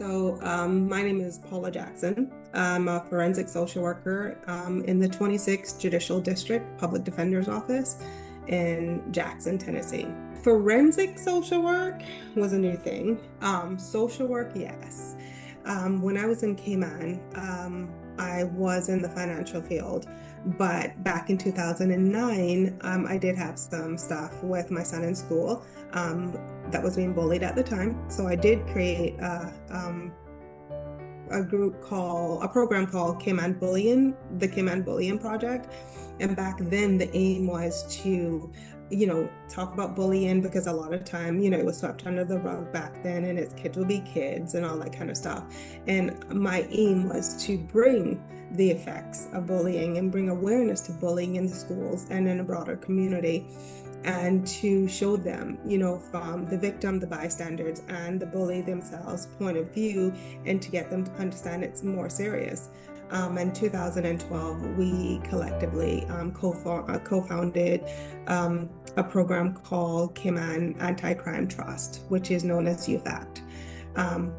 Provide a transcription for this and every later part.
My name is Paula Jackson. I'm a forensic social worker in the 26th Judicial District Public Defender's Office in Jackson, Tennessee. Forensic social work was a new thing. Social work, yes. When I was in Cayman, I was in the financial field, but back in 2009, I did have some stuff with my son in school that was being bullied at the time. So I did create a program called Cayman Bullying, the Cayman Bullying Project. And back then, the aim was to, talk about bullying because a lot of time, it was swept under the rug back then, and it's kids will be kids and all that kind of stuff. And my aim was to bring the effects of bullying and bring awareness to bullying in the schools and in a broader community, and to show them, from the victim, the bystanders, and the bully themselves point of view, and to get them to understand it's more serious. In 2012, we collectively co-founded a program called Cayman Anti-Crime Trust, which is known as Youth Act.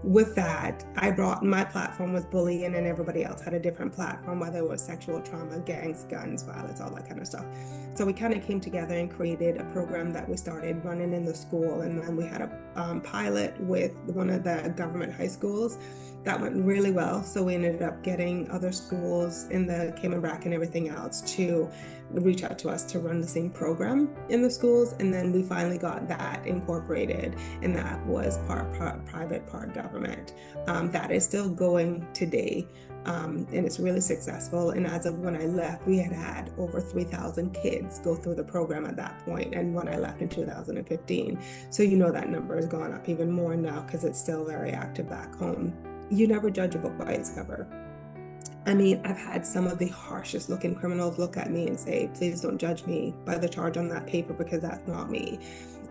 With that, I brought my platform with bullying, and everybody else had a different platform, whether it was sexual trauma, gangs, guns, violence, all that kind of stuff. So we kind of came together and created a program that we started running in the school. And then we had a pilot with one of the government high schools that went really well. So we ended up getting other schools in the Cayman Brac and everything else to reach out to us to run the same program in the schools. And then we finally got that incorporated, and that was part private, part government. That is still going today. And it's really successful. And as of when I left, we had over 3,000 kids go through the program at that point. And when I left in 2015, so that number has gone up even more now because it's still very active back home. You never judge a book by its cover. I mean, I've had some of the harshest looking criminals look at me and say, please don't judge me by the charge on that paper, because that's not me.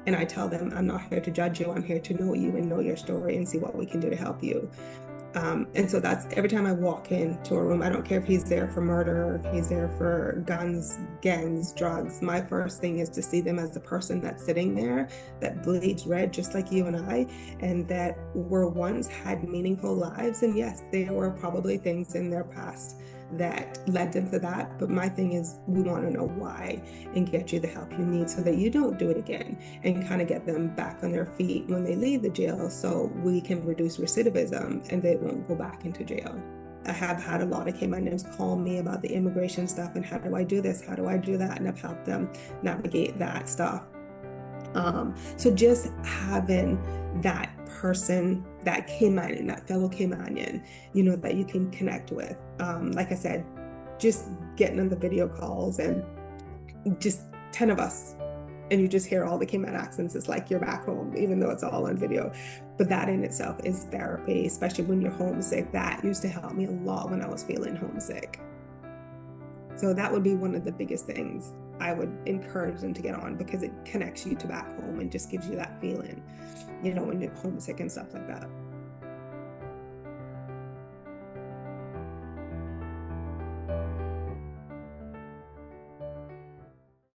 And I tell them, I'm not here to judge you. I'm here to know you and know your story and see what we can do to help you. And so that's every time I walk into a room. I don't care if he's there for murder, if he's there for guns, gangs, drugs. My first thing is to see them as the person that's sitting there that bleeds red just like you and I, and that were once had meaningful lives. And yes, there were probably things in their past that led them to that. But my thing is, we want to know why and get you the help you need so that you don't do it again, and kind of get them back on their feet when they leave the jail, so we can reduce recidivism and they won't go back into jail. I have had a lot of Caymanians call me about the immigration stuff and how do I do this? How do I do that? And I've helped them navigate that stuff. So just having that person, that Caymanian, that fellow Caymanian, that you can connect with. Like I said, just getting on the video calls and just 10 of us, and you just hear all the Cayman accents. It's like you're back home, even though it's all on video. But that in itself is therapy, especially when you're homesick. That used to help me a lot when I was feeling homesick. So that would be one of the biggest things I would encourage them to get on, because it connects you to back home and just gives you that feeling, when you're homesick and stuff like that.